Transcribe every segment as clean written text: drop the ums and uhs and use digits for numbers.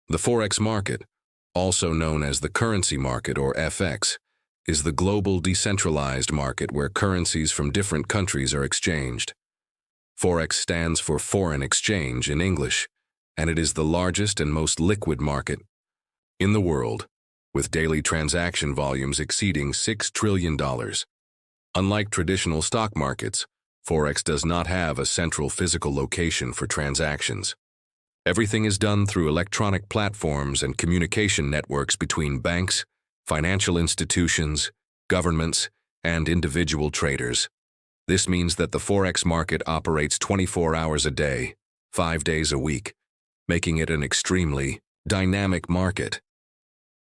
The Forex market, also known as the currency market or FX, is the global decentralized market where currencies from different countries are exchanged. Forex stands for foreign exchange in English, and it is the largest and most liquid market in the world, with daily transaction volumes exceeding $6 trillion. Unlike traditional stock markets, Forex does not have a central physical location for transactions. Everything is done through electronic platforms and communication networks between banks, financial institutions, governments, and individual traders. This means that the Forex market operates 24 hours a day, 5 days a week, making it an extremely dynamic market.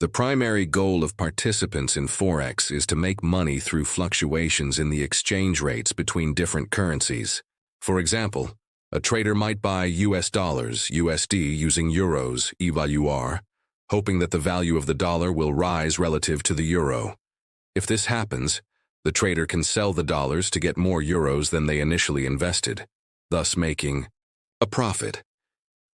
The primary goal of participants in Forex is to make money through fluctuations in the exchange rates between different currencies. For example, a trader might buy US dollars, USD, using euros, EVAUR, hoping that the value of the dollar will rise relative to the euro. If this happens, the trader can sell the dollars to get more euros than they initially invested, thus making a profit.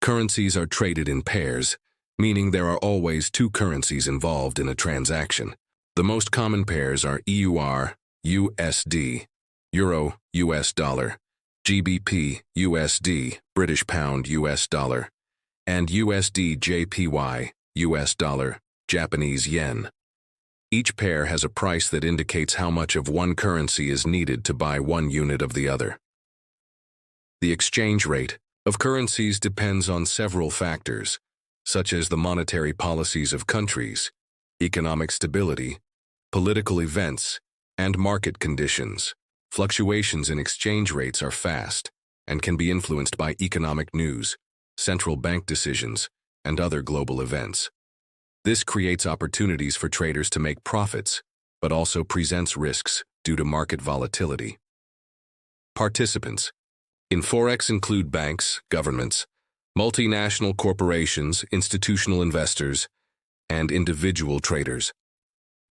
Currencies are traded in pairs, meaning there are always two currencies involved in a transaction. The most common pairs are EUR, USD, Euro, US dollar, GBP, USD, British pound, US dollar, and USD JPY, US dollar, Japanese yen. Each pair has a price that indicates how much of one currency is needed to buy one unit of the other. The exchange rate of currencies depends on several factors, such as the monetary policies of countries, economic stability, political events, and market conditions. Fluctuations in exchange rates are fast and can be influenced by economic news, central bank decisions, and other global events. This creates opportunities for traders to make profits, but also presents risks due to market volatility. Participants in Forex include banks, governments, multinational corporations, institutional investors, and individual traders.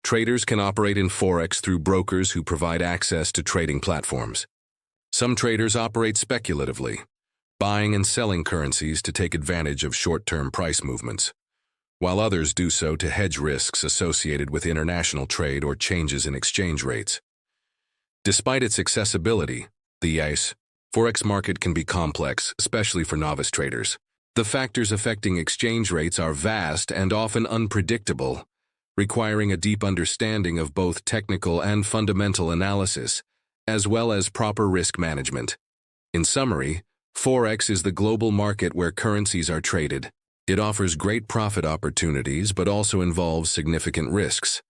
Traders can operate in Forex through brokers who provide access to trading platforms. Some traders operate speculatively, buying and selling currencies to take advantage of short-term price movements, while others do so to hedge risks associated with international trade or changes in exchange rates. Despite its accessibility, the Forex market can be complex, especially for novice traders. The factors affecting exchange rates are vast and often unpredictable, requiring a deep understanding of both technical and fundamental analysis, as well as proper risk management. In summary, Forex is the global market where currencies are traded. It offers great profit opportunities but also involves significant risks.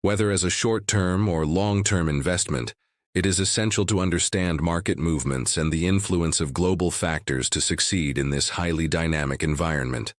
Whether as a short-term or long-term investment, it is essential to understand market movements and the influence of global factors to succeed in this highly dynamic environment.